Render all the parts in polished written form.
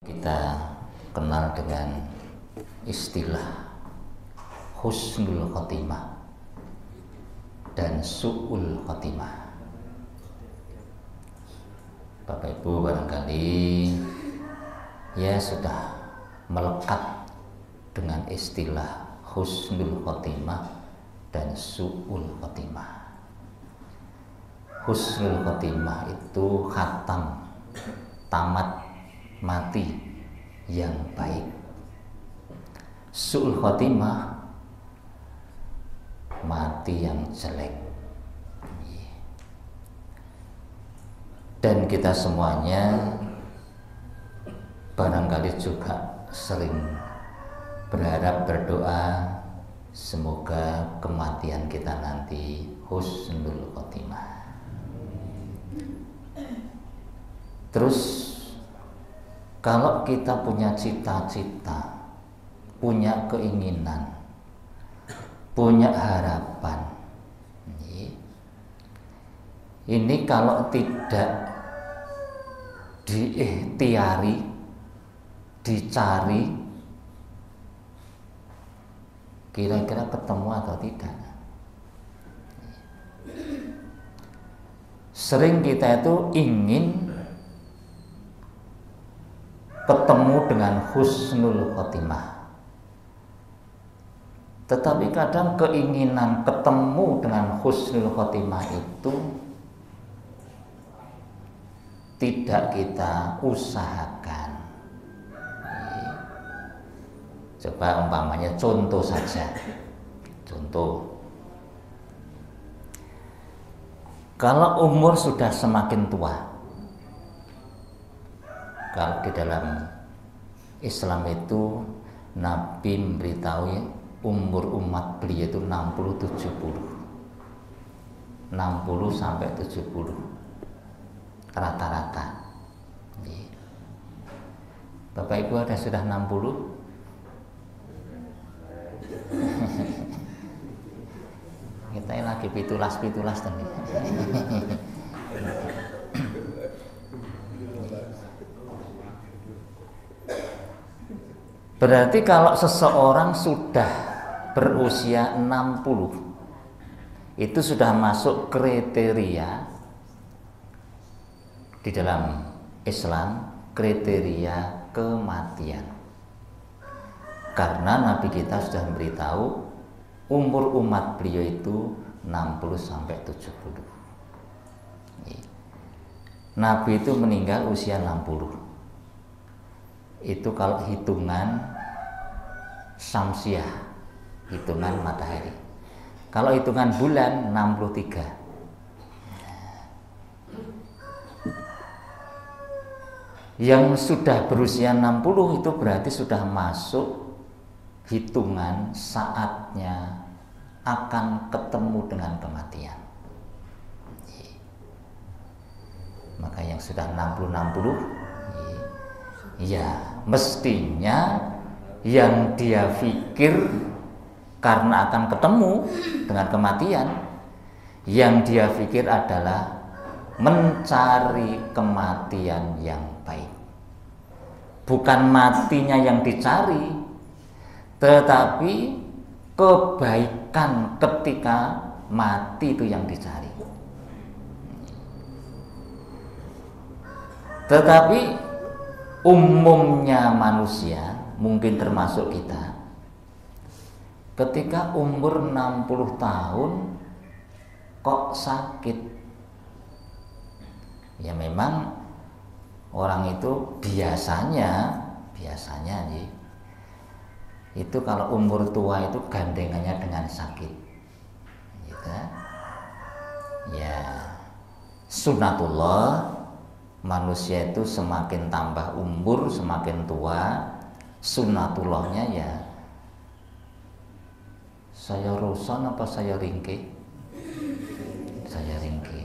Kita kenal dengan istilah husnul khotimah dan su'ul khotimah. Bapak Ibu barangkali ya sudah melekat dengan istilah husnul khotimah dan su'ul khotimah. Husnul khotimah itu khatam, tamat, mati yang baik. Su'ul khotimah, mati yang jelek. Dan kita semuanya barangkali juga sering berharap, berdoa semoga kematian kita nanti husnul khotimah. Terus kalau kita punya cita-cita, punya keinginan, punya harapan, ini kalau tidak diikhtiari, dicari, kira-kira ketemu atau tidak? Sering kita itu ingin ketemu dengan husnul khotimah, tetapi kadang keinginan ketemu dengan husnul khotimah itu tidak kita usahakan. Coba umpamanya contoh saja. Contoh, kalau umur sudah semakin tua, kalau di dalam Islam itu Nabi memberitahu umur umat beliau itu 60 sampai 70 rata-rata. Bapak Ibu ada sudah 60? Kita lagi pitulas tadi. Berarti kalau seseorang sudah berusia 60, itu sudah masuk kriteria di dalam Islam, kriteria kematian. Karena Nabi kita sudah memberitahu umur umat beliau itu 60 sampai 70. Nabi itu meninggal usia 60. Itu kalau hitungan syamsiah, hitungan matahari. Kalau hitungan bulan 63. Yang sudah berusia 60 itu berarti sudah masuk hitungan saatnya akan ketemu dengan kematian. Maka yang sudah 60 ya mestinya yang dia pikir karena akan ketemu dengan kematian, yang dia pikir adalah mencari kematian yang baik. Bukan matinya yang dicari, tetapi kebaikan ketika mati itu yang dicari. Tetapi umumnya manusia, mungkin termasuk kita, ketika umur 60 tahun kok sakit. Ya memang orang itu biasanya itu kalau umur tua itu gandengannya dengan sakit. Gitu. Ya sunatullah, manusia itu semakin tambah umur, semakin tua, sunatullahnya ya saya rusan apa saya ringkih? Saya ringkih.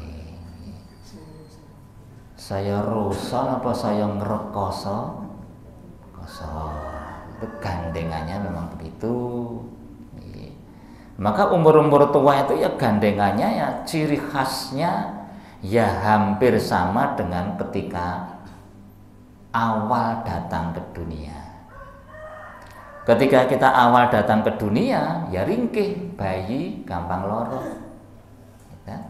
Saya rusan apa saya ngerekoso? Itu gandengannya memang begitu. Maka umur-umur tua itu ya gandengannya ya ciri khasnya ya hampir sama dengan ketika awal datang ke dunia. Ketika kita awal datang ke dunia, ya ringkih, bayi gampang loro. Ya.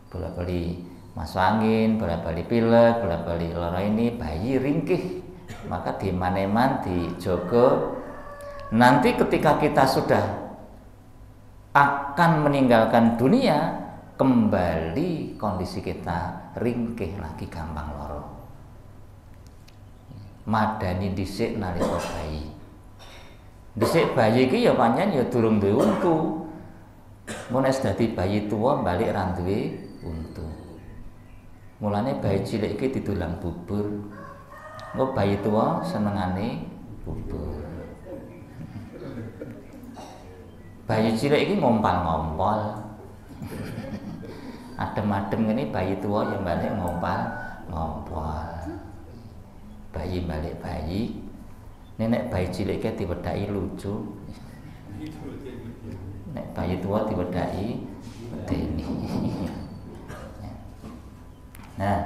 Bola-bali masuk angin, bola-bali pilek, bola-bali loro ini, bayi ringkih. Maka diman-eman, dijogo. Nanti ketika kita sudah akan meninggalkan dunia, kembali kondisi kita ringkih lagi, gampang loro. Madani dhisik nalika bayi. Dhisik bayi iki ya pancen ya durung duwe untu. Mun wis dadi bayi tuwa balik ra duwe untu. Mulane bayi cilik iki didulang bubur. Engko bayi tuwa senengane bubur. Bayi cilik iki ngompal-ngompol. Adem-adem ngene bayi tuwa yang balik ngompal-ngompol. Bayi balik bayi. Nek bayi cilik iki diwedhaki lucu. Nek bayi tua diwedhaki medeni. Nah,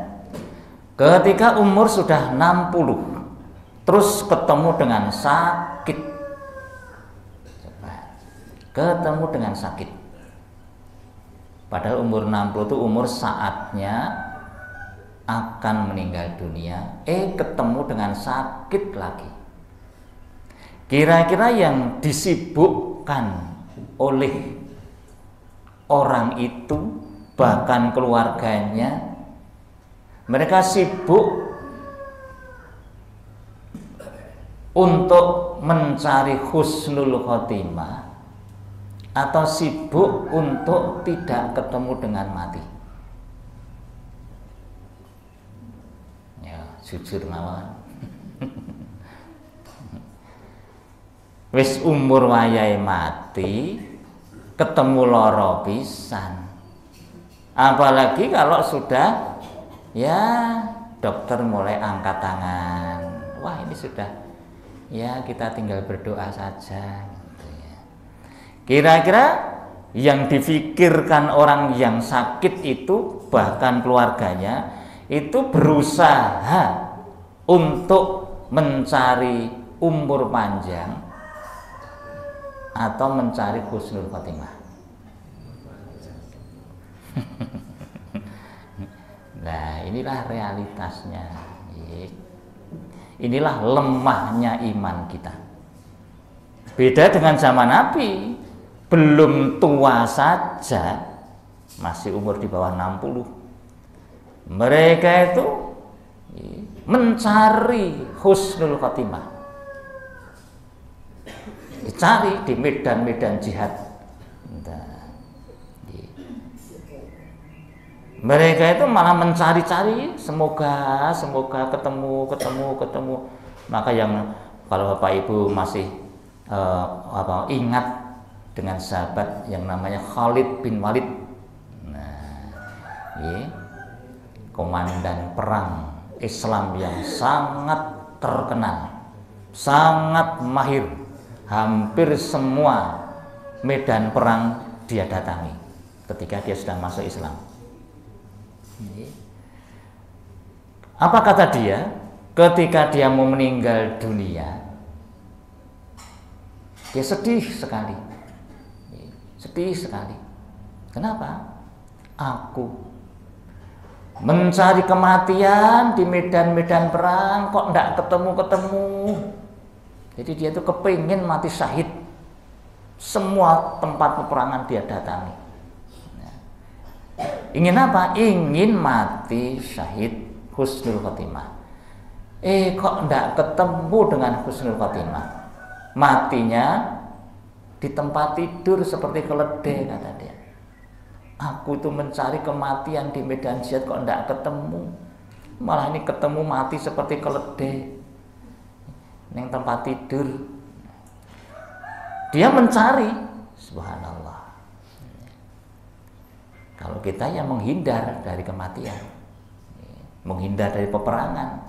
ketika umur sudah 60 terus ketemu dengan sakit. Coba. Ketemu dengan sakit. Padahal umur 60 itu umur saatnya akan meninggal dunia, ketemu dengan sakit lagi. Kira-kira yang disibukkan oleh orang itu, bahkan keluarganya, mereka sibuk untuk mencari husnul khotimah atau sibuk untuk tidak ketemu dengan mati. Ya, jujur mawon. Wis umur wayahe mati, ketemu lara pisan. Apalagi kalau sudah ya dokter mulai angkat tangan. Wah, ini sudah ya kita tinggal berdoa saja gitu ya. Kira-kira yang difikirkan orang yang sakit itu, bahkan keluarganya itu berusaha untuk mencari umur panjang atau mencari husnul khotimah. Nah, inilah realitasnya. Inilah lemahnya iman kita. Beda dengan zaman Nabi, belum tua saja, masih umur di bawah 60. Mereka itu mencari husnul khotimah. Dicari di medan-medan jihad. Mereka itu malah mencari-cari, semoga ketemu. Maka yang kalau Bapak Ibu masih ingat dengan sahabat yang namanya Khalid bin Walid, komandan perang Islam yang sangat terkenal, sangat mahir. Hampir semua medan perang dia datangi ketika dia sudah masuk Islam. Apa kata dia ketika dia mau meninggal dunia? Dia sedih sekali. Kenapa? Aku mencari kematian di medan-medan perang kok tidak ketemu. Jadi dia itu kepingin mati syahid. Semua tempat peperangan dia datangi. Ingin apa? Ingin mati syahid husnul khotimah. Kok tidak ketemu dengan husnul khotimah? Matinya di tempat tidur seperti keledai, kata dia. Aku itu mencari kematian di medan jihad kok tidak ketemu. Malah ini ketemu mati seperti keledai yang tempat tidur. Dia mencari, subhanallah. Kalau kita yang menghindar dari kematian, menghindar dari peperangan,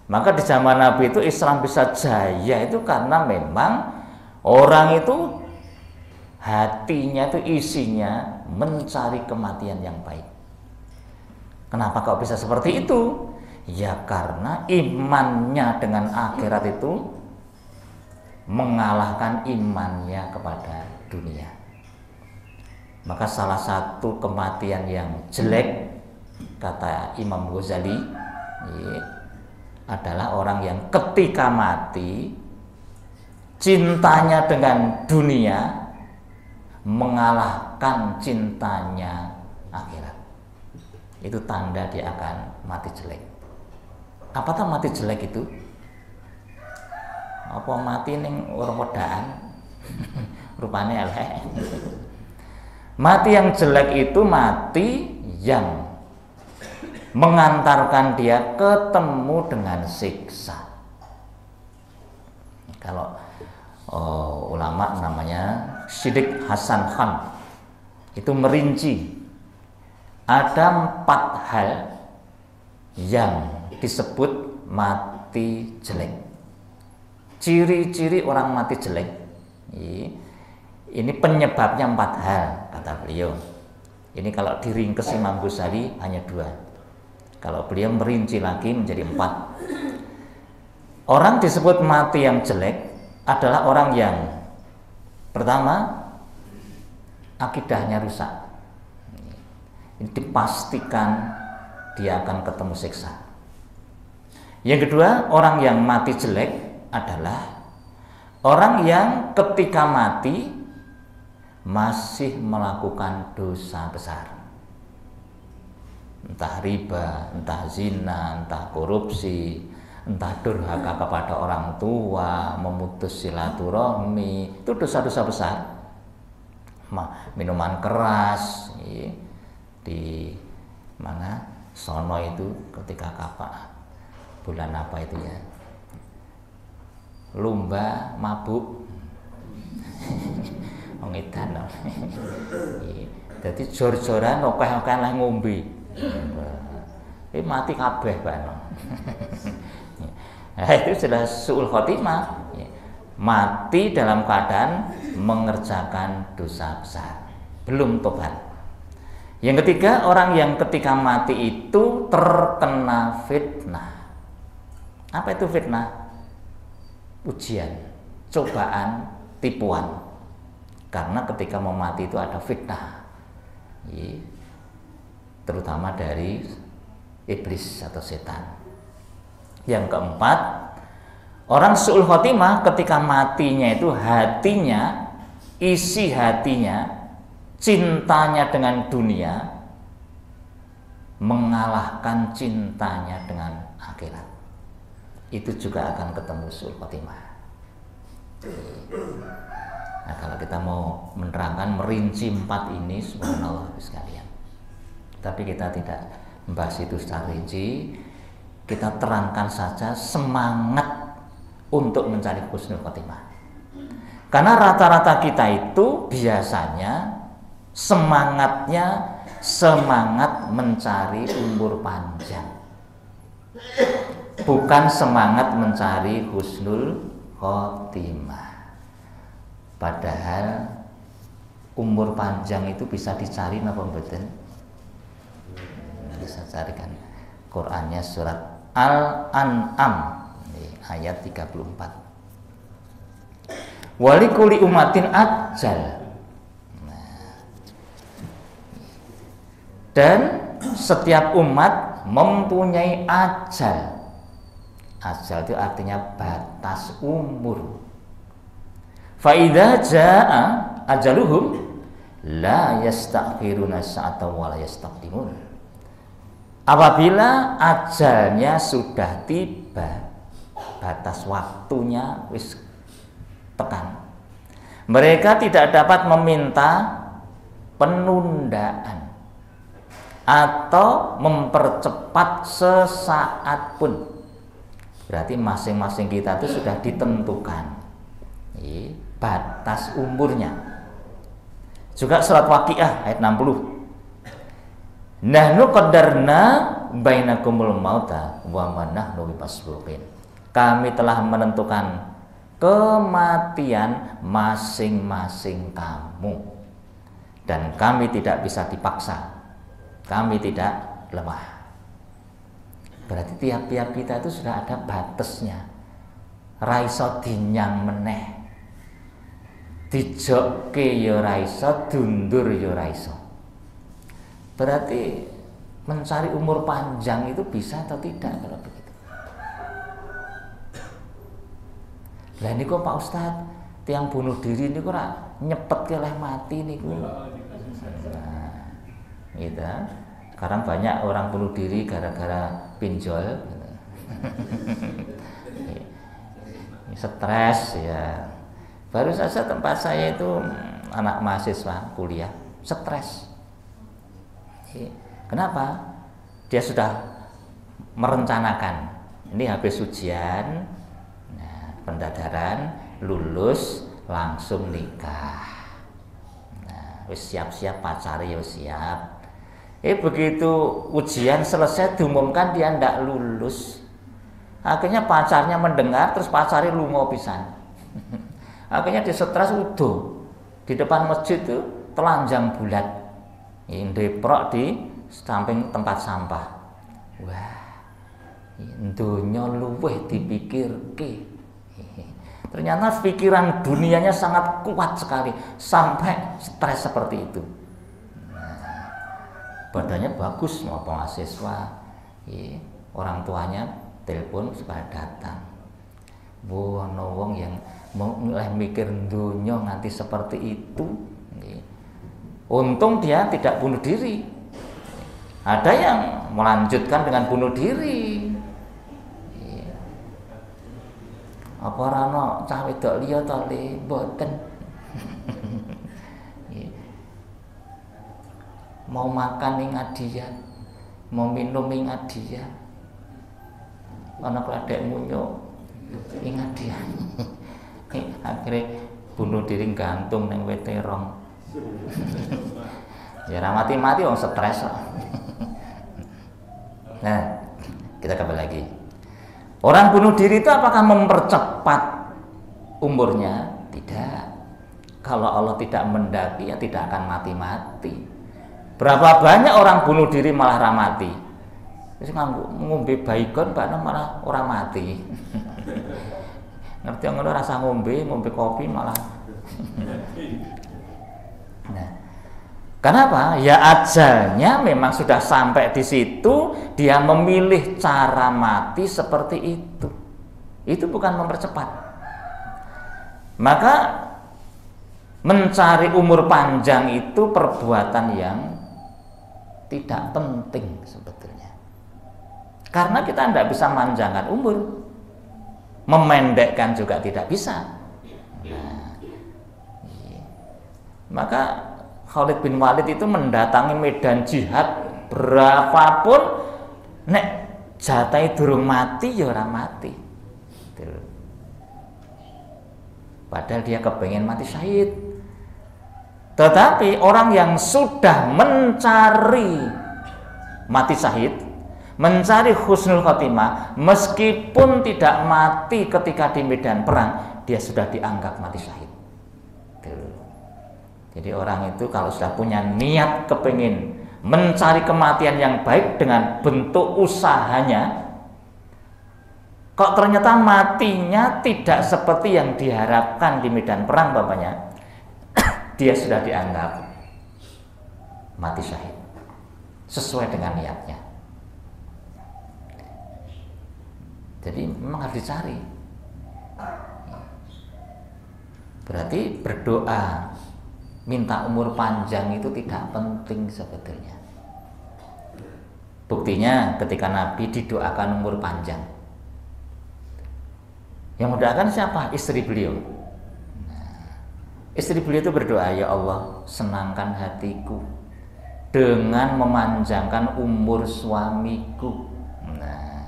maka di zaman Nabi itu Islam bisa jaya itu karena memang orang itu hatinya itu isinya mencari kematian yang baik. Kenapa kok bisa seperti itu? Ya karena imannya dengan akhirat itu mengalahkan imannya kepada dunia. Maka salah satu kematian yang jelek, kata Imam Ghazali, adalah orang yang ketika mati cintanya dengan dunia mengalahkan cintanya akhirat. Itu tanda dia akan mati jelek. Apakah mati jelek itu? Apa mati ning orang wedaan? Rupanya elek. Mati yang jelek itu mati yang mengantarkan dia ketemu dengan siksa. Kalau ulama namanya Siddiq Hasan Khan itu merinci ada 4 hal yang disebut mati jelek. Ciri-ciri orang mati jelek ini penyebabnya 4 hal, kata beliau. Ini kalau diringkes Imam Ghazali hanya 2. Kalau beliau merinci lagi menjadi 4. Orang disebut mati yang jelek adalah orang yang pertama akidahnya rusak. Ini dipastikan dia akan ketemu siksa. Yang kedua, orang yang mati jelek adalah orang yang ketika mati masih melakukan dosa besar, entah riba, entah zina, entah korupsi, entah durhaka kepada orang tua, memutus silaturahmi, itu dosa-dosa besar. Minuman keras, di mana sono itu ketika bulan apa itu ya, lumba mabuk. Ngedan. Jadi jor-joran okeh-okeh lah ngombe. Mati kabeh bano. Itu sudah suul khotimah. Mati dalam keadaan mengerjakan dosa besar, belum tobat. Yang ketiga, orang yang ketika mati itu terkena fitnah. Apa itu fitnah? Ujian, cobaan, tipuan. Karena ketika mau mati itu ada fitnah, terutama dari iblis atau setan. Yang keempat, orang su'ul khotimah ketika matinya itu hatinya, isi hatinya, cintanya dengan dunia mengalahkan cintanya dengan akhirat. Itu juga akan ketemu su'ul khotimah. Nah, kalau kita mau menerangkan merinci 4 ini, subhanallah sekalian. Tapi kita tidak membahas itu secara rinci. Kita terangkan saja semangat untuk mencari husnul khotimah. Karena rata-rata kita itu biasanya semangatnya semangat mencari umur panjang, bukan semangat mencari husnul khotimah. Padahal umur panjang itu bisa dicari napa mboten? Bisa carikan. Qur'annya surat Al-An'am ayat 34. Walikuli umatin ajal. Dan setiap umat mempunyai ajal. Ajal itu artinya batas umur. Fa'idha ja'a ajaluhum la yastakhiruna sa'atan wa la yastaqdimun. Apabila ajalnya sudah tiba, batas waktunya wis tekan, mereka tidak dapat meminta penundaan atau mempercepat sesaat pun. Berarti masing-masing kita itu sudah ditentukan batas umurnya. Juga surat Waqiah ayat 60. Nahnu qaddarna bainakumul mauta wa ma nahnu bimasbuqin. Kami telah menentukan kematian masing-masing kamu dan kami tidak bisa dipaksa. Kami tidak lemah. Berarti tiap-tiap kita itu sudah ada batasnya. Ra iso dinyang meneh. Dijokke ya ra iso, dundur ya ra iso. Berarti mencari umur panjang itu bisa atau tidak kalau begitu? Lah niku Pak Ustadz, tiang bunuh diri niku ora nyepet oleh mati niku. Nah, gitu. Sekarang banyak orang bunuh diri gara-gara pinjol. Stres ya. Baru saja tempat saya itu anak mahasiswa kuliah stres. Kenapa? Dia sudah merencanakan. Ini habis ujian, nah, pendadaran, lulus, langsung nikah. Nah, wis siap-siap pacari ya siap. Begitu ujian selesai diumumkan dia ndak lulus. Akhirnya pacarnya mendengar, terus pacarnya lunga pisan. Akhirnya dia stres udo. Di depan masjid itu telanjang bulat. Ndeprok di samping tempat sampah. Wah, donya luweh dipikirke. Ternyata pikiran dunianya sangat kuat sekali sampai stres seperti itu. Badannya bagus mau mahasiswa, orang tuanya telepon supaya datang. Ono wong yang mau mikir dunia nganti seperti itu. Untung dia tidak bunuh diri. Ada yang melanjutkan dengan bunuh diri. Apa rano cah wedok liya to le mboten. Mau makan ingat dia, mau minum ingat dia, anak ladek munyo ingat dia. Akhirnya bunuh diri gantung neng weterong. Ya mati-mati orang stres. Nah, kita kembali lagi. Orang bunuh diri itu apakah mempercepat umurnya? Tidak. Kalau Allah tidak mendaki ya tidak akan mati-mati. Berapa banyak orang bunuh diri malah ramati. Terus ngombe baygon malah orang mati. Ngerti ngono rasa ngombe kopi malah. Nah, kenapa? Ya ajalnya memang sudah sampai di situ, dia memilih cara mati seperti itu. Itu bukan mempercepat. Maka mencari umur panjang itu perbuatan yang tidak penting sebetulnya. Karena kita tidak bisa manjangkan umur, memendekkan juga tidak bisa. Nah, maka Khalid bin Walid itu mendatangi medan jihad berapapun, nek jatai durung mati ya ora mati. Padahal dia kepengen mati syahid. Tetapi orang yang sudah mencari mati syahid, mencari husnul khotimah, meskipun tidak mati ketika di medan perang, dia sudah dianggap mati syahid. Jadi orang itu kalau sudah punya niat kepingin mencari kematian yang baik dengan bentuk usahanya, kok ternyata matinya tidak seperti yang diharapkan di medan perang bapaknya, dia sudah dianggap mati syahid sesuai dengan niatnya. Jadi memang harus dicari. Berarti berdoa minta umur panjang itu tidak penting sebetulnya. Buktinya ketika Nabi didoakan umur panjang, yang mendoakan siapa? Istri beliau. Istri beliau itu berdoa, ya Allah senangkan hatiku dengan memanjangkan umur suamiku. Nah,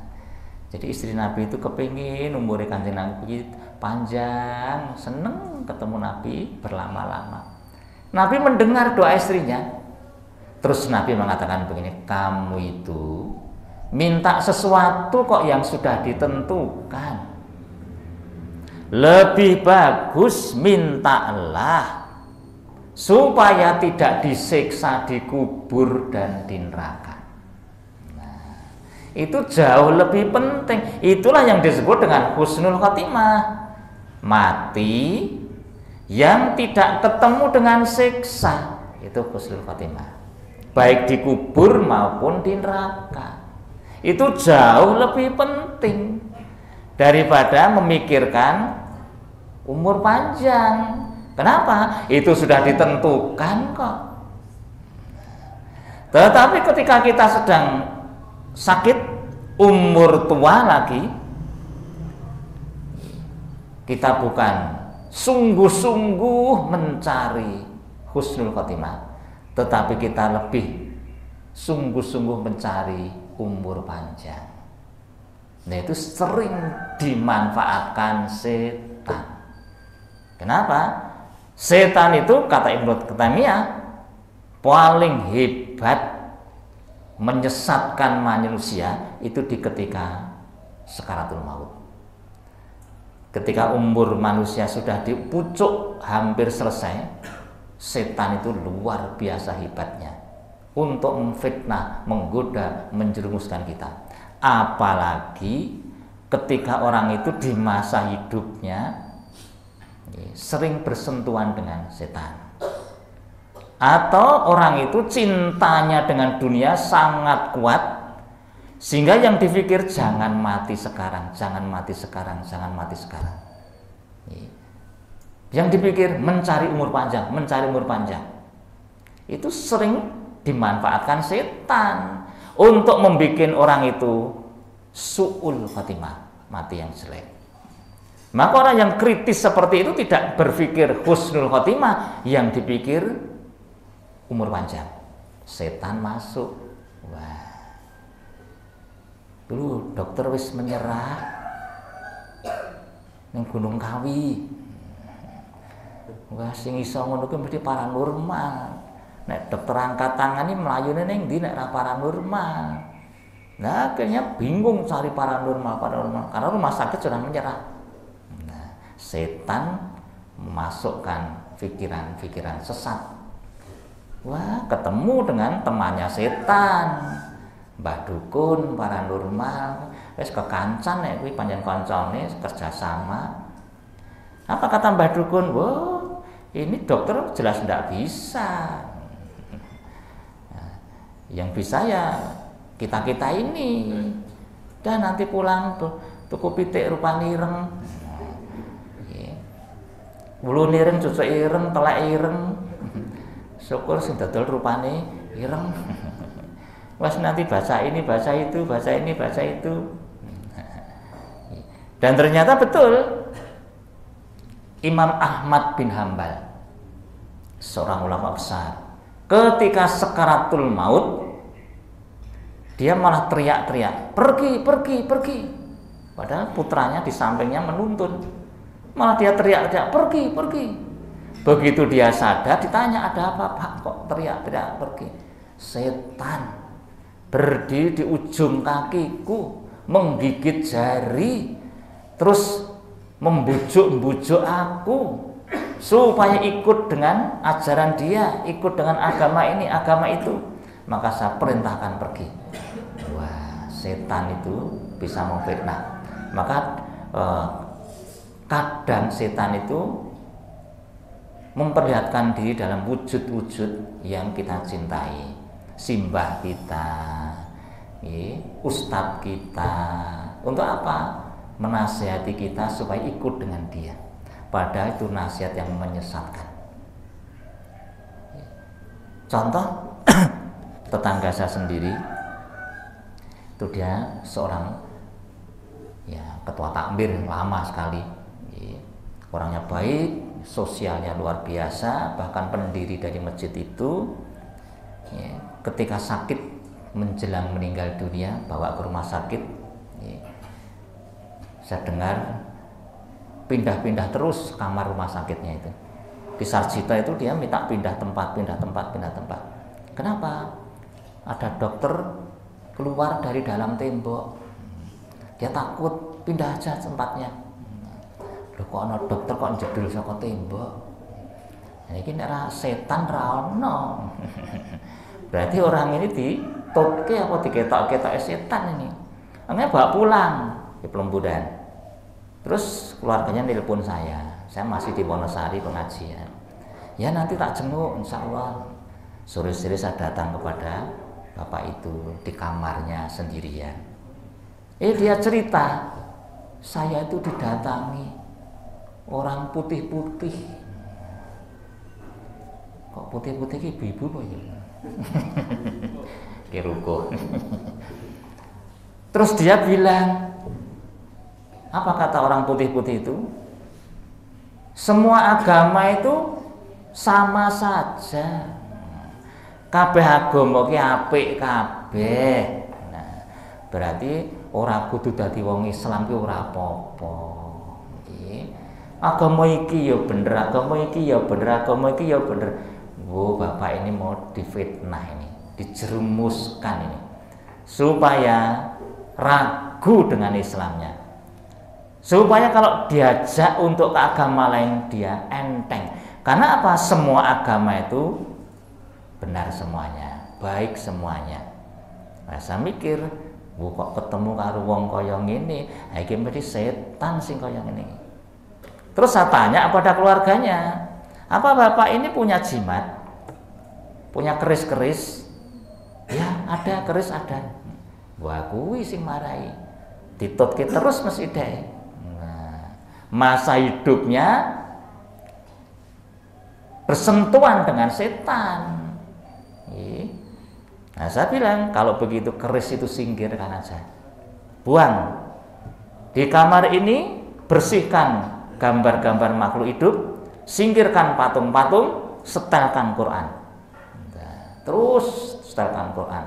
jadi istri Nabi itu kepingin umurnya Kanjeng Nabi panjang, seneng ketemu Nabi berlama-lama. Nabi mendengar doa istrinya, terus Nabi mengatakan begini, kamu itu minta sesuatu kok yang sudah ditentukan. Lebih bagus mintalah supaya tidak disiksa di kubur dan di neraka. Nah, itu jauh lebih penting. Itulah yang disebut dengan husnul khotimah. Mati yang tidak ketemu dengan siksa, itu husnul khotimah. Baik dikubur maupun di neraka. Itu jauh lebih penting daripada memikirkan umur panjang. Kenapa? Itu sudah ditentukan kok. Tetapi ketika kita sedang sakit, umur tua lagi, kita bukan sungguh-sungguh mencari husnul khotimah, tetapi kita lebih sungguh-sungguh mencari umur panjang. Nah, itu sering dimanfaatkan setan. Kenapa? Setan itu, kata Ibnu Taimiyah, paling hebat menyesatkan manusia itu di ketika sakaratul maut. Ketika umur manusia sudah di pucuk hampir selesai, setan itu luar biasa hebatnya untuk memfitnah, menggoda, menjerumuskan kita. Apalagi ketika orang itu di masa hidupnya sering bersentuhan dengan setan, atau orang itu cintanya dengan dunia sangat kuat sehingga yang dipikir jangan mati sekarang, jangan mati sekarang, jangan mati sekarang. Yang dipikir mencari umur panjang, mencari umur panjang. Itu sering dimanfaatkan setan untuk membuat orang itu su'ul khotimah, mati yang jelek. Maka orang yang kritis seperti itu tidak berpikir husnul khotimah, yang dipikir umur panjang. Setan masuk. Wah, dulu dokter wis menyerah ning Gunung Kawi. Wah, sing iso ngono kuwi mesti paranormal. Nek dokter angkat tangan ini melayune ning ndi nek ra paranormal. Nah, akhirnya bingung cari paranormal karena rumah sakit sudah menyerah. Nah, setan memasukkan pikiran-pikiran sesat. Wah, ketemu dengan temannya setan, Mbah Dukun paranormal, wis kekancan nek kuwi panjenengan kancane kerjasama. Apa kata Mbah Dukun? Wah, ini dokter jelas tidak bisa. Nah, yang bisa ya kita-kita ini. Dan nanti pulang tuh tuku pitik rupane ireng. Wulu ireng, cucuk ireng, telek ireng. Syukur sing dodol rupane ireng. Wes nanti baca ini, baca itu, baca ini, baca itu. Dan ternyata betul, Imam Ahmad bin Hambal, seorang ulama besar, ketika sakaratul maut, dia malah teriak-teriak, pergi, pergi, pergi. Padahal putranya di sampingnya menuntun. Malah dia teriak-teriak, pergi, pergi. Begitu dia sadar, ditanya, ada apa Pak? Kok teriak-teriak pergi? Setan berdiri di ujung kakiku, menggigit jari, terus membujuk-bujuk aku supaya ikut dengan ajaran dia, ikut dengan agama ini, agama itu. Maka saya perintahkan pergi. Wah, setan itu bisa memfitnah. Maka kadang setan itu memperlihatkan diri dalam wujud-wujud yang kita cintai. Simbah kita, ustadz kita. Untuk apa? Menasihati kita supaya ikut dengan dia. Padahal itu nasihat yang menyesatkan. Contoh, tetangga saya sendiri, itu dia seorang ketua takmir lama sekali. Orangnya baik, sosialnya luar biasa, bahkan pendiri dari masjid itu. Ketika sakit menjelang meninggal dunia, bawa ke rumah sakit, saya dengar pindah-pindah terus kamar rumah sakitnya itu. Di Sarjito itu dia minta pindah tempat, pindah tempat, pindah tempat. Kenapa? Ada dokter keluar dari dalam tembok, dia takut, pindah aja tempatnya. Loh, kok ada dokter kok jedul saka tembok? Nah, ini nek setan ra ono. Berarti orang ini ditutke apa diketok-ketok setan ini. Akhirnya bawa pulang di Pelemburan. Terus keluarganya nelpon saya masih di Wonosari pengajian. Ya nanti tak jenguk insya Allah. Sore-sore saya datang kepada bapak itu di kamarnya sendirian. Dia cerita, saya itu didatangi orang putih-putih. Kok putih-putih ki ibu-ibu kok ya? Kiruko. Terus dia bilang, apa kata orang putih-putih itu? Semua agama itu sama saja. Kabeh agama ki apik kabeh. Nah, berarti ora kudu dadi wong Islam ki ora apa-apa. Agama iki ya bener, agama iki ya bener, agama iki ya bener. Wo, bapak ini mau difitnah ini, dijerumuskan ini, supaya ragu dengan Islamnya, supaya kalau diajak untuk ke agama lain dia enteng. Karena apa? Semua agama itu benar semuanya, baik semuanya. Nah, saya mikir, kok ketemu karo wong kaya ngene, iki mesti setan sing kaya ngene. Terus saya tanya pada keluarganya, apa bapak ini punya jimat? Punya keris-keris? Ya, ada keris ada. Wah, kuwi sing marai. Ditutke terus mesti deh. Nah, masa hidupnya bersentuhan dengan setan. Nah, saya bilang kalau begitu keris itu singkirkan aja, buang di kamar ini, bersihkan gambar-gambar makhluk hidup, singkirkan patung-patung, setelkan Quran. Nah, terus setelkan Quran.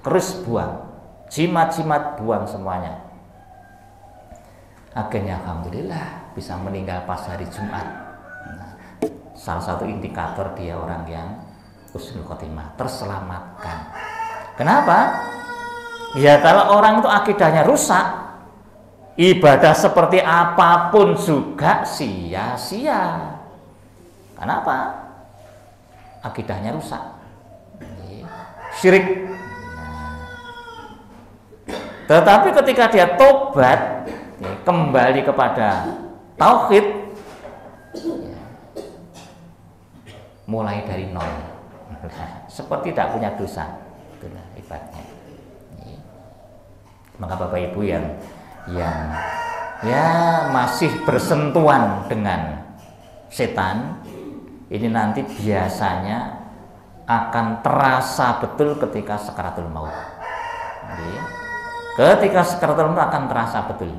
Keris buang, jimat-jimat buang semuanya. Akhirnya alhamdulillah bisa meninggal pas hari Jumat. Nah, salah satu indikator dia orang yang husnul khotimah, terselamatkan. Kenapa? Ya kalau orang itu akidahnya rusak, ibadah seperti apapun juga sia-sia. Kenapa? Akidahnya rusak, syirik. Tetapi ketika dia tobat, kembali kepada tauhid, mulai dari nol, seperti tidak punya dosa. Itulah ibaratnya. Maka Bapak Ibu yang ya masih bersentuhan dengan setan, ini nanti biasanya akan terasa betul ketika sakaratul maut. Ketika sakaratul maut akan terasa betul.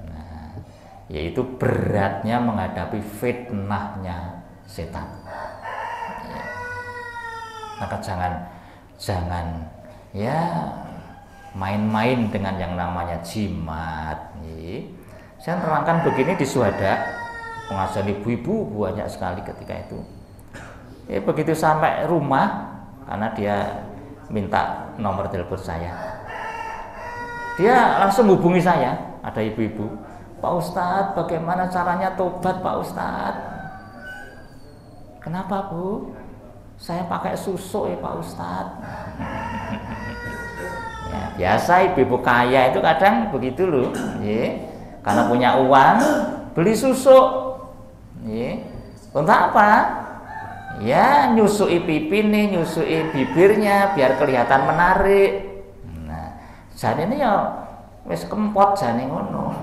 Nah, yaitu beratnya menghadapi fitnahnya setan. Maka jangan ya main-main dengan yang namanya jimat. Saya terangkan begini di Suhada, pengajian ibu-ibu banyak sekali ketika itu. Begitu sampai rumah, karena dia minta nomor telepon saya, dia langsung hubungi saya. Ada ibu-ibu, Pak Ustadz, bagaimana caranya tobat Pak Ustadz? Kenapa Bu? Saya pakai susu Pak Ustadz. Ya, biasa ibu-ibu kaya itu kadang begitu loh. Karena punya uang, beli susu. Untuk apa? Ya nyusui pipi nih, nyusui bibirnya biar kelihatan menarik. Nah, jane ini ya wis kempot jane ngono.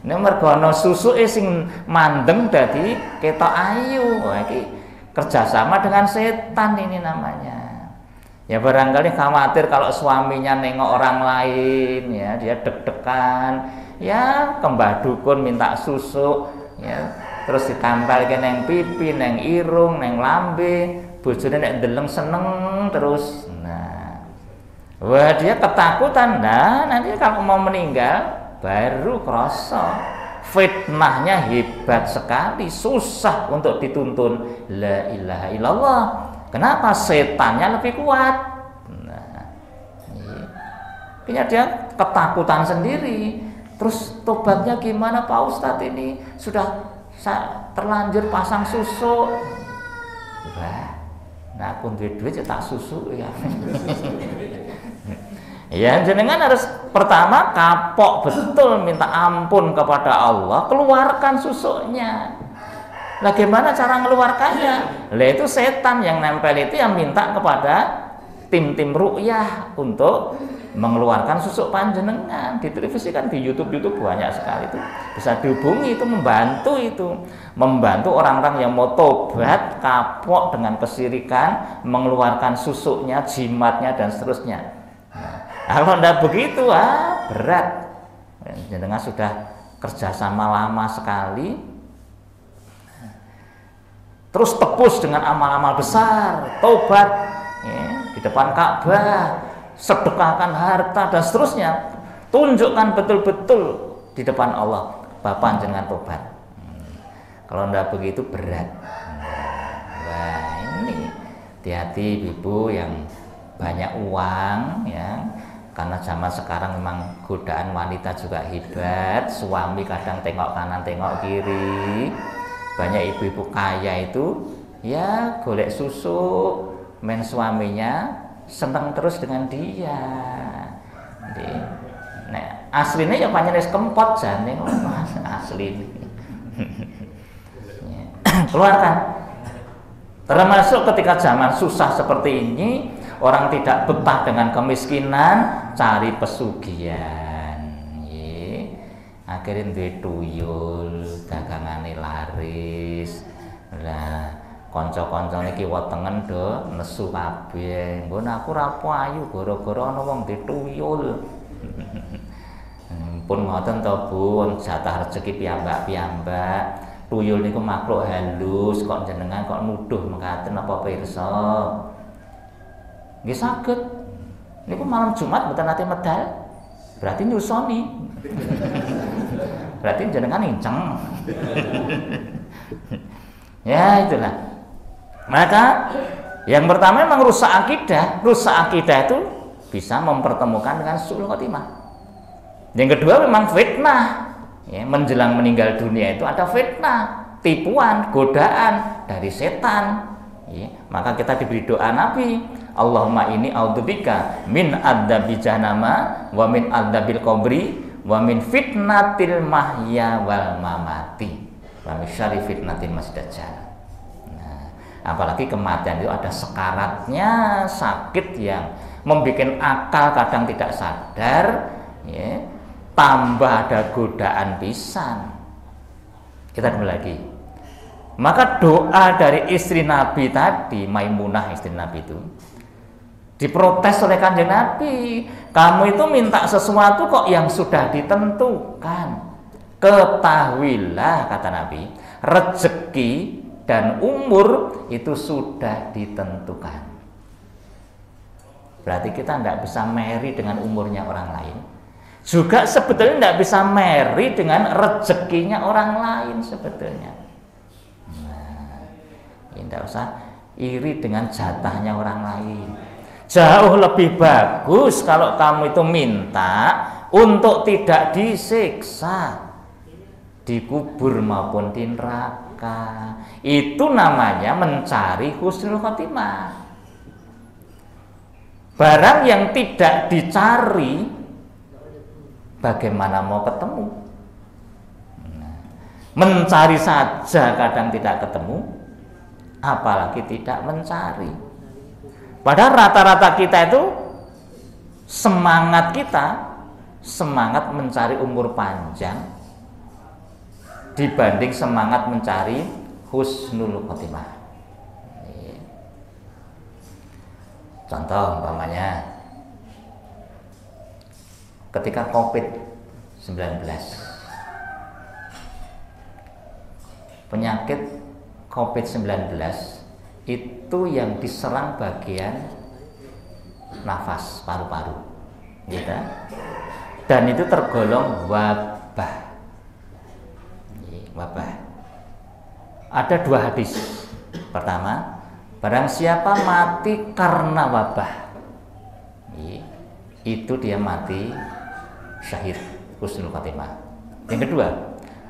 Ini mergo ana susuke sing mandeng dadi ketok ayu. Wah, iki kerjasama dengan setan ini namanya. Ya barangkali khawatir kalau suaminya nengok orang lain, ya dia deg-degan, ya kembah dukun minta susu, ya terus ditempel ke neng pipi, neng irung, neng lambe, bojone nek ndeleng seneng terus. Nah, wah dia ketakutan. Nah, nanti kalau mau meninggal baru kroso fitnahnya hebat sekali, susah untuk dituntun la ilaha illallah. Kenapa? Setannya lebih kuat. Nah, dia ketakutan sendiri. Terus tobatnya gimana Pak Ustadz, ini sudah terlanjur pasang susu. Wah, nah aku duit tak susu ya. Ya, jenengan harus pertama kapok betul minta ampun kepada Allah, keluarkan susuknya. Nah, gimana cara mengeluarkannya? Lah itu setan yang nempel itu yang minta kepada tim-tim ruqyah untuk mengeluarkan susuk panjenengan. Di televisi kan, di YouTube banyak sekali itu. Bisa dihubungi, itu membantu orang-orang yang mau tobat, kapok dengan kesirikan, mengeluarkan susuknya, jimatnya dan seterusnya. Kalau tidak begitu, berat. Jenengan sudah kerjasama lama sekali, terus tebus dengan amal-amal besar, tobat ya, di depan Ka'bah, sedekahkan harta dan seterusnya, tunjukkan betul-betul di depan Allah, Bapak jenengan tobat. Kalau tidak begitu berat. Wah, ini hati-hati ibu yang banyak uang ya. Karena zaman sekarang memang godaan wanita juga hebat, suami kadang tengok kanan tengok kiri. Banyak ibu-ibu kaya itu ya golek susu, men suaminya seneng terus dengan dia. Jadi, nah, aslinya ya panjenengan kempot jane asli. Keluarkan. Termasuk ketika zaman susah seperti ini, orang tidak betah dengan kemiskinan, cari pesugihan. Akhirnya duwe tuyul, dagangane laris. Lah, kanca-kanca niki wetengen do nesu kabeh. Nggon aku ra payu gara-gara ana wong duwe tuyul. Pun ngoten to, Bu, jatah rezeki piyambak-piyambak. Tuyul niku makhluk halus, kok jenengan kok nuduh mekaten apa pirsa? Nggih saged. Niku malam Jumat mboten nate medal. Berarti nyusoni. Berarti jenengan inceng. Ya itulah. Maka yang pertama memang rusak akidah. Rusak akidah itu bisa mempertemukan dengan su'ul khotimah. Yang kedua memang fitnah. Ya, menjelang meninggal dunia itu ada fitnah, tipuan, godaan dari setan. Ya, maka kita diberi doa Nabi, Allahumma inni a'udzubika min adzabi jahannama wa min adzabil qabri wa min fitnatil mahya wal mamati wa min syarri fitnatil masiihid dajjal. Nah, apalagi kematian itu ada sekaratnya, sakit yang membuat akal kadang tidak sadar, ya, tambah ada godaan pisan. Kita kembali lagi. Maka doa dari istri Nabi tadi, Maimunah istri Nabi itu, diprotes oleh Kanjeng Nabi. Kamu itu minta sesuatu kok yang sudah ditentukan. Ketahuilah, kata Nabi, rezeki dan umur itu sudah ditentukan. Berarti kita tidak bisa marry dengan umurnya orang lain. Juga sebetulnya tidak bisa marry dengan rezekinya orang lain sebetulnya. Nah, tidak usah iri dengan jatahnya orang lain. Jauh lebih bagus kalau kamu itu minta untuk tidak disiksa di kubur maupun di neraka. Itu namanya mencari husnul khotimah. Barang yang tidak dicari, bagaimana mau ketemu? Mencari saja kadang tidak ketemu, apalagi tidak mencari. Padahal rata-rata kita itu semangat mencari umur panjang dibanding semangat mencari husnul khotimah. Contoh umpamanya ketika COVID-19, penyakit COVID-19 itu yang diserang bagian nafas, paru-paru, gitu. Dan itu tergolong wabah. Ada dua hadis. Pertama, barang siapa mati karena wabah, itu dia mati syahid husnul khotimah. Yang kedua,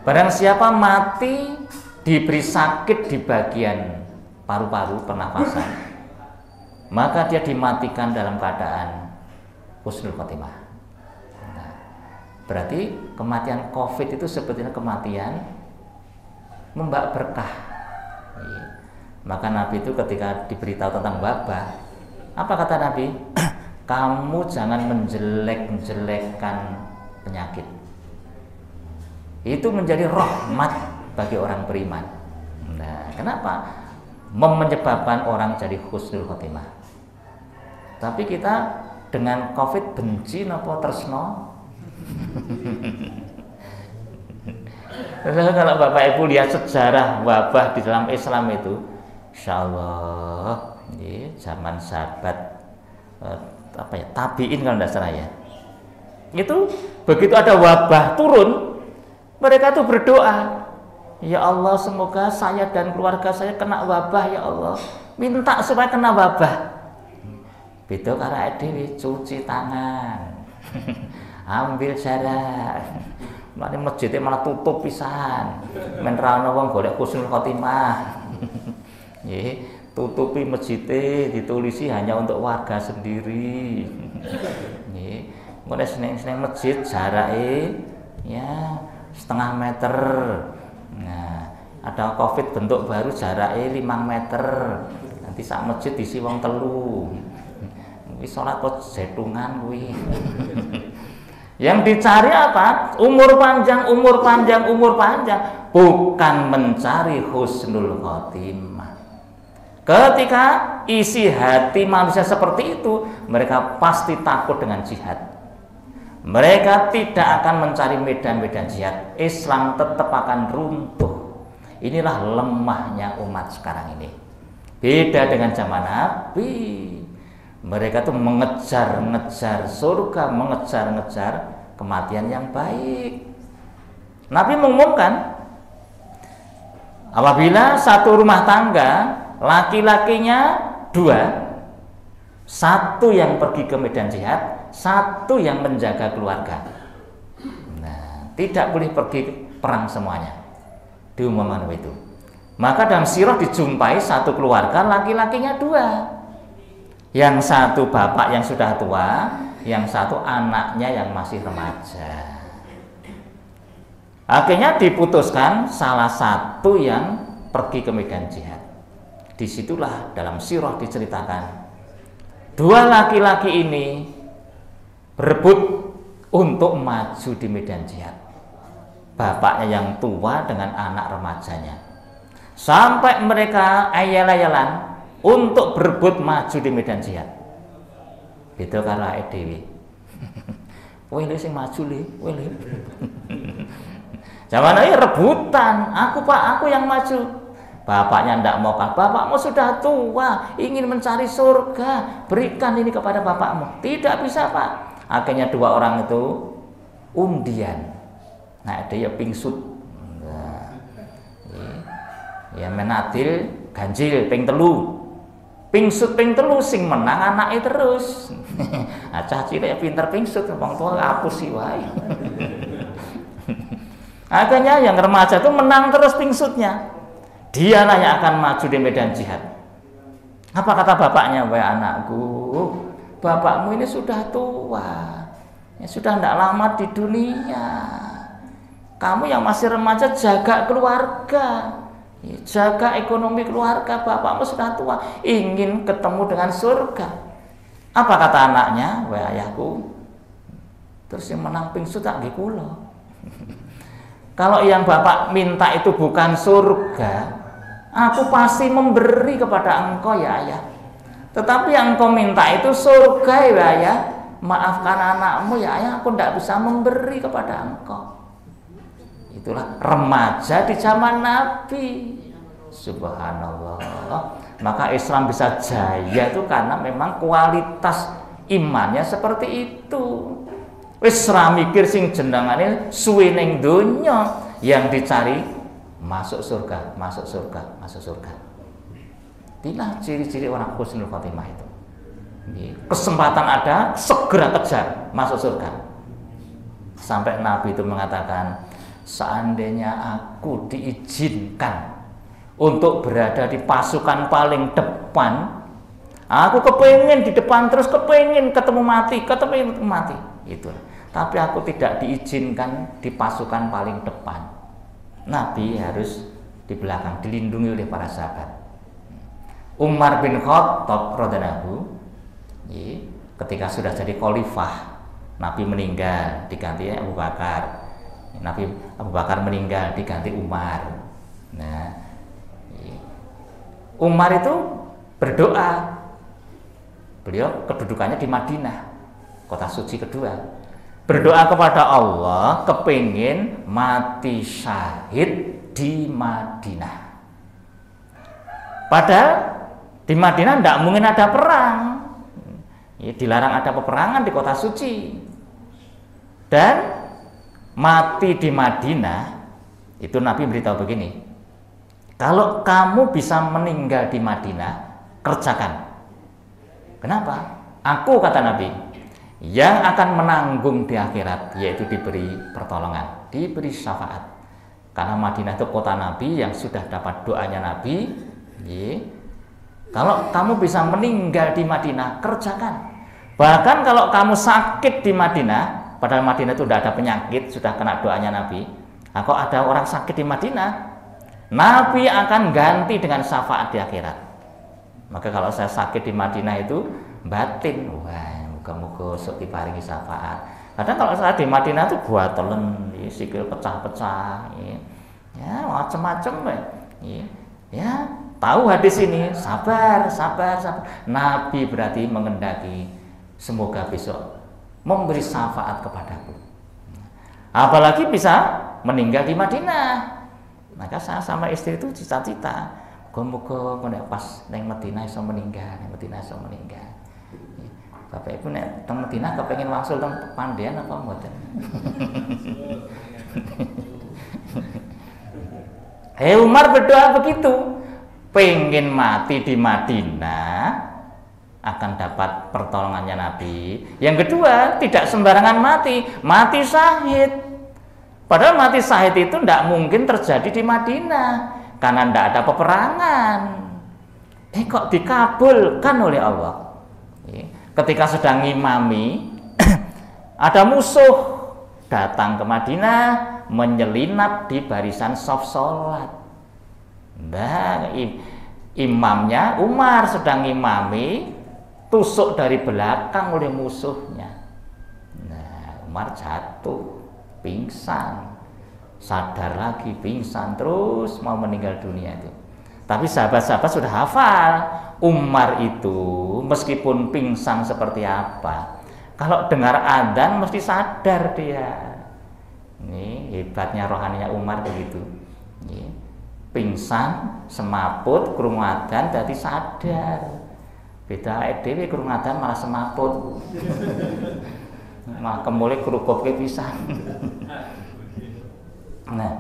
barang siapa mati diberi sakit di bagian paru-paru, pernafasan, maka dia dimatikan dalam keadaan husnul khotimah. Nah, berarti kematian COVID itu sebetulnya kematian membak berkah. Maka Nabi itu ketika diberitahu tentang wabah, apa kata Nabi? Kamu jangan menjelek-jelekkan penyakit. Itu menjadi rahmat bagi orang beriman. Nah, kenapa? Menyebabkan orang jadi husnul khotimah. Tapi kita dengan COVID benci napa tresno? Kalau Bapak Ibu lihat sejarah wabah di dalam Islam itu, insyaallah zaman sahabat tabiin kalau tidak salah ya. Itu begitu ada wabah turun, mereka tuh berdoa, ya Allah semoga saya dan keluarga saya kena wabah ya Allah. Minta supaya kena wabah. Beda karo dhewe cuci tangan. Ambil jarak. Mane masjidnya malah tutup pisan. Men ra ono wong golek husnul khotimah. Nggih, tutupi masjidnya, ditulisi hanya untuk warga sendiri. Nggih. Mulai seneng-seneng masjid jarake ya 0,5 meter. Nah, ada COVID bentuk baru jaraknya 5 meter. Nanti sak masjid diisi wong 3. Wis salat kok jetungan kuwi. Yang dicari apa? Umur panjang, umur panjang, umur panjang. Bukan mencari husnul khotimah. Ketika isi hati manusia seperti itu, mereka pasti takut dengan jihad. Mereka tidak akan mencari medan-medan jihad. Islam tetap akan runtuh. Inilah lemahnya umat sekarang ini. Beda dengan zaman Nabi. Mereka tuh mengejar-ngejar surga, mengejar-ngejar kematian yang baik. Nabi mengumumkan, apabila satu rumah tangga laki-lakinya 2, 1 yang pergi ke medan jihad, 1 yang menjaga keluarga. Nah, tidak boleh pergi perang semuanya. Diumumkan itu. Maka dalam sirah dijumpai satu keluarga laki-lakinya 2. Yang satu bapak yang sudah tua, yang satu anaknya yang masih remaja. Akhirnya diputuskan salah satu yang pergi ke medan jihad. Disitulah dalam sirah diceritakan 2 laki-laki ini berebut untuk maju di medan jihad. Bapaknya yang tua dengan anak remajanya. Sampai mereka ayal-ayalan untuk berebut maju di medan jihad. Beda karo awake dhewe. Kowe lho sing maju le, kowe lho. Zaman ini rebutan, aku yang maju. Bapaknya ndak mau, bapakmu sudah tua, ingin mencari surga, berikan ini kepada bapakmu. Tidak bisa Pak. Akhirnya 2 orang itu undian. Nah, dia pingsut. Nah, ya menadil ganjil ping 3. Pingsut ping 3 sing menang anake terus. Acah cilik pinter pingsut, wong tua hapus sih wae. Akhirnya yang remaja itu menang terus pingsutnya. Dialah yang akan maju di medan jihad. Apa kata bapaknya? Wahai anakku, bapakmu ini sudah tua. Ya, sudah tidak lama di dunia. Kamu yang masih remaja jaga keluarga. Jaga ekonomi keluarga, bapakmu sudah tua, ingin ketemu dengan surga. Apa kata anaknya? Wahai ayahku, terus yang menang pingsut tak nggih kula. Kalau yang bapak minta itu bukan surga, aku pasti memberi kepada engkau ya ayah. Tetapi yang engkau minta itu surga ya ayah. Maafkan anakmu ya ayah, aku tidak bisa memberi kepada engkau. Itulah remaja di zaman Nabi. Subhanallah. Maka Islam bisa jaya itu karena memang kualitas imannya seperti itu. Wis ra mikir sing jenengane suwe ning donya, yang dicari masuk surga, masuk surga, masuk surga. Inilah ciri-ciri orang husnul khotimah itu. Kesempatan ada, segera kejar masuk surga. Sampai Nabi itu mengatakan, seandainya aku diizinkan untuk berada di pasukan paling depan, Aku kepengen di depan terus, kepengen ketemu mati, itu. Tapi aku tidak diizinkan di pasukan paling depan. Nabi harus di belakang, dilindungi oleh para sahabat. Umar bin Khattab radhiyallahu ketika sudah jadi khalifah, Nabi meninggal diganti Abu Bakar. Nabi Abu Bakar meninggal diganti Umar. Nah, Umar itu berdoa. Beliau kedudukannya di Madinah, kota suci kedua. Berdoa kepada Allah, kepingin mati syahid di Madinah. Padahal di Madinah tidak mungkin ada perang. Dilarang ada peperangan di kota suci. Dan mati di Madinah, itu Nabi beritahu begini, kalau kamu bisa meninggal di Madinah, kerjakan. Kenapa? Aku, kata Nabi, yang akan menanggung di akhirat, yaitu diberi pertolongan, diberi syafaat. Karena Madinah itu kota Nabi yang sudah dapat doanya Nabi. Kalau kamu bisa meninggal di Madinah, kerjakan. Bahkan kalau kamu sakit di Madinah, padahal Madinah itu sudah ada penyakit, sudah kena doanya Nabi. Nah, kalau ada orang sakit di Madinah, Nabi akan ganti dengan syafaat di akhirat. Maka kalau saya sakit di Madinah itu batin, wah, muka-muka sok diparingi syafaat. Kadang kalau saya di Madinah itu buatelen, sikil pecah-pecah, ya macam-macam, ya tahu hadis ini, sabar. Nabi berarti mengendaki, semoga besok memberi syafaat kepadaku. Apalagi bisa meninggal di Madinah. Maka saya sama istri itu cita-cita, muga-muga nek pas neng Madinah iso meninggal, Bapak Ibu nek teng Madinah kepengin wangsul teng Pandean apa mboten? Umar berdoa begitu, pengen mati di Madinah akan dapat pertolongannya Nabi. Yang kedua, tidak sembarangan mati syahid. Padahal mati syahid itu tidak mungkin terjadi di Madinah karena tidak ada peperangan. Kok dikabulkan oleh Allah? Ketika sedang ngimami, ada musuh datang ke Madinah, menyelinap di barisan shaf sholat. Nah, imamnya Umar sedang ngimami, tusuk dari belakang oleh musuhnya. Nah, Umar jatuh, pingsan, sadar lagi, pingsan, terus mau meninggal dunia itu. Tapi sahabat-sahabat sudah hafal, Umar itu meskipun pingsan seperti apa, kalau dengar adzan mesti sadar dia. Ini hebatnya rohaninya Umar begitu. Pingsan, semaput, krungu adzan dadi sadar. Beda dhewe krungu adzan malah semaput. Malah kemule krukupke pisan. Nah,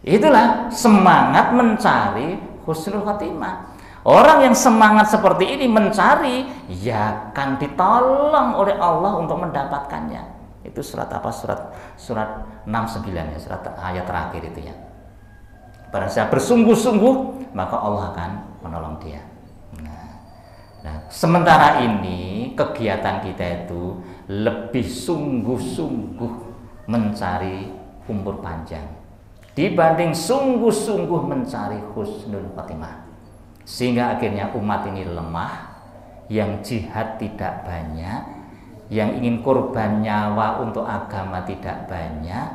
itulah semangat mencari husnul khotimah. Orang yang semangat seperti ini mencari, ya akan ditolong oleh Allah untuk mendapatkannya. Itu surat apa? Surat 69 ya, surat ayat terakhir itu ya. Barang siapa bersungguh-sungguh, maka Allah akan menolong dia. Nah, sementara ini kegiatan kita itu lebih sungguh-sungguh mencari umur panjang dibanding sungguh-sungguh mencari husnul khotimah, sehingga akhirnya umat ini lemah, yang jihad tidak banyak, yang ingin korban nyawa untuk agama tidak banyak,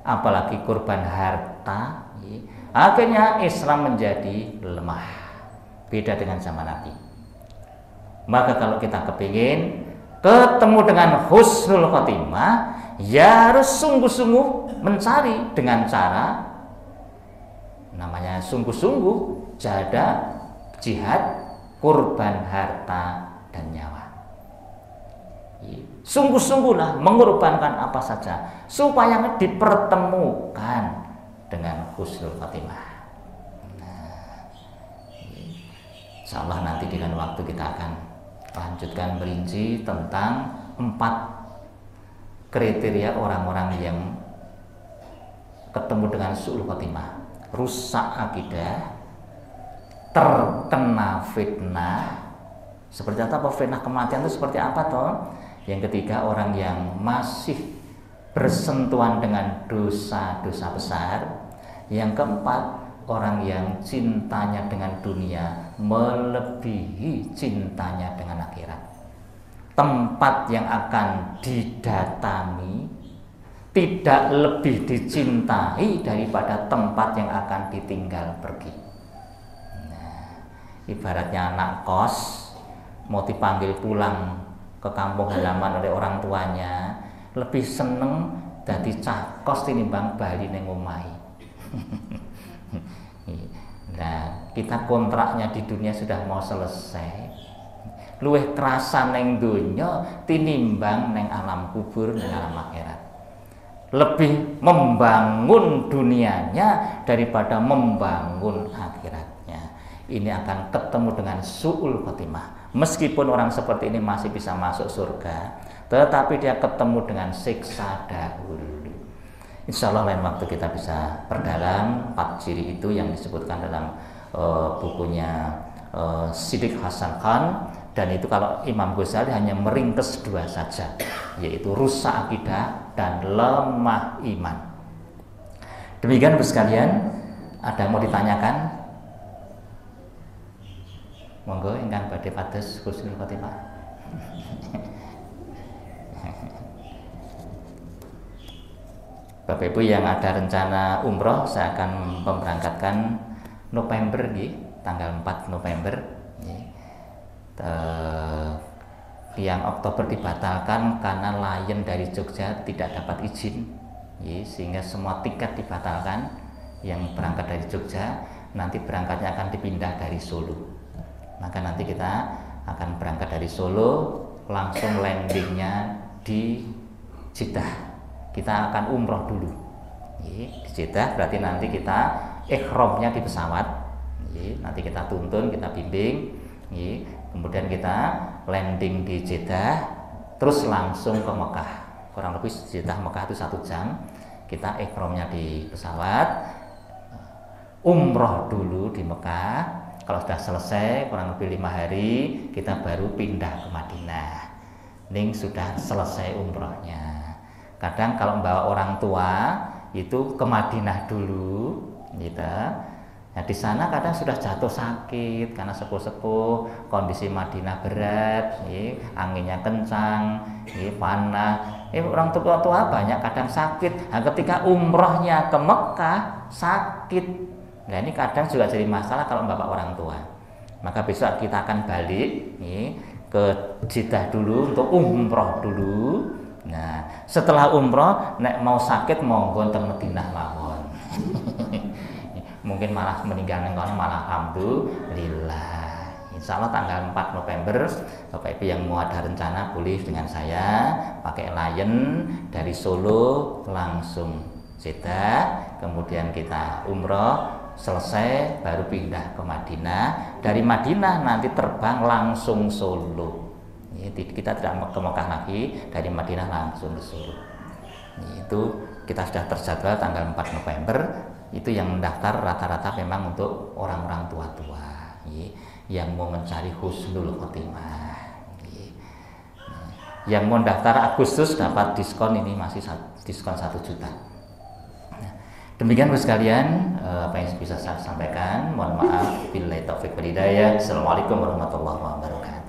apalagi korban harta. Akhirnya Islam menjadi lemah, beda dengan zaman Nabi. Maka kalau kita kepingin ketemu dengan husnul khotimah, ya harus sungguh-sungguh mencari dengan cara namanya sungguh-sungguh, jahadah, jihad, kurban harta dan nyawa. Sungguh-sungguhlah mengorbankan apa saja supaya dipertemukan dengan husnul khotimah. Insya Allah nanti dengan waktu kita akan lanjutkan merinci tentang 4 kriteria orang-orang yang ketemu dengan su'ul khotimah: rusak akidah, terkena fitnah, Seperti apa fitnah kematian itu seperti apa toh? Yang ketiga, orang yang masih bersentuhan dengan dosa-dosa besar. Yang keempat, orang yang cintanya dengan dunia melebihi cintanya dengan akhirat. Tempat yang akan didatangi tidak lebih dicintai daripada tempat yang akan ditinggal pergi. Nah, ibaratnya anak kos mau dipanggil pulang ke kampung halaman oleh orang tuanya, lebih seneng dadi cah kos tinimbang bali ning omahe. Nah, kita kontraknya di dunia sudah mau selesai. Luwih kerasa neng donya tinimbang neng alam kubur, neng alam akhirat. Lebih membangun dunianya daripada membangun akhiratnya. Ini akan ketemu dengan su'ul khotimah. Meskipun orang seperti ini masih bisa masuk surga, tetapi dia ketemu dengan siksa dahulu. Insya Allah lain waktu kita bisa perdalam 4 ciri itu yang disebutkan dalam bukunya Siddiq Hasan Khan. Dan itu kalau Imam Ghazali hanya meringkes 2 saja, yaitu rusak akidah dan lemah iman. Demikian Bapak sekalian, ada yang mau ditanyakan? Monggo ingkang badhe pados husnul khotimah. Bapak Ibu yang ada rencana umroh, saya akan memberangkatkan November tanggal 4 November. Yang Oktober dibatalkan karena Lion dari Jogja tidak dapat izin, sehingga semua tiket dibatalkan. Yang berangkat dari Jogja nanti berangkatnya akan dipindah dari Solo. Maka nanti kita akan berangkat dari Solo, langsung landingnya di Jeddah. Kita akan umroh dulu di Jeddah, berarti nanti kita ikhramnya di pesawat. Nanti kita tuntun, kita bimbing. Kemudian kita landing di Jeddah, terus langsung ke Mekah. Kurang lebih Jeddah Mekah itu 1 jam. Kita ikhramnya di pesawat, umroh dulu di Mekah. Kalau sudah selesai kurang lebih 5 hari, kita baru pindah ke Madinah. Ning sudah selesai umrohnya. Kadang kalau membawa orang tua itu ke Madinah dulu, gitu. Nah, di sana kadang sudah jatuh sakit karena sepuh-sepuh, kondisi Madinah berat, anginnya kencang, panas. Orang tua-tua banyak kadang sakit. Nah, ketika umrohnya ke Mekah sakit. Nah, ini kadang juga jadi masalah kalau bapak orang tua. Maka besok kita akan balik ke Jeddah dulu untuk umroh dulu. Nah, setelah umroh, nek mau sakit monggo teng Madinah mawon. Mungkin malah meninggal neng kono malah alhamdulillah. Insya Allah tanggal 4 November Bapak Ibu yang mau ada rencana boleh dengan saya pakai Lion dari Solo langsung Jeddah, kemudian kita umroh selesai baru pindah ke Madinah. Dari Madinah nanti terbang langsung Solo. Kita tidak ke Mekah lagi, dari Madinah langsung ke Solo. Itu kita sudah terjadwal tanggal 4 November. Itu yang mendaftar rata-rata memang untuk orang-orang tua-tua yang mau mencari husnul khotimah. Yang mau daftar Agustus dapat diskon, ini masih diskon 1 juta. Demikian Bapak sekalian apa yang bisa saya sampaikan. Mohon maaf, billahi taufik wal hidayah. Assalamualaikum warahmatullahi wabarakatuh.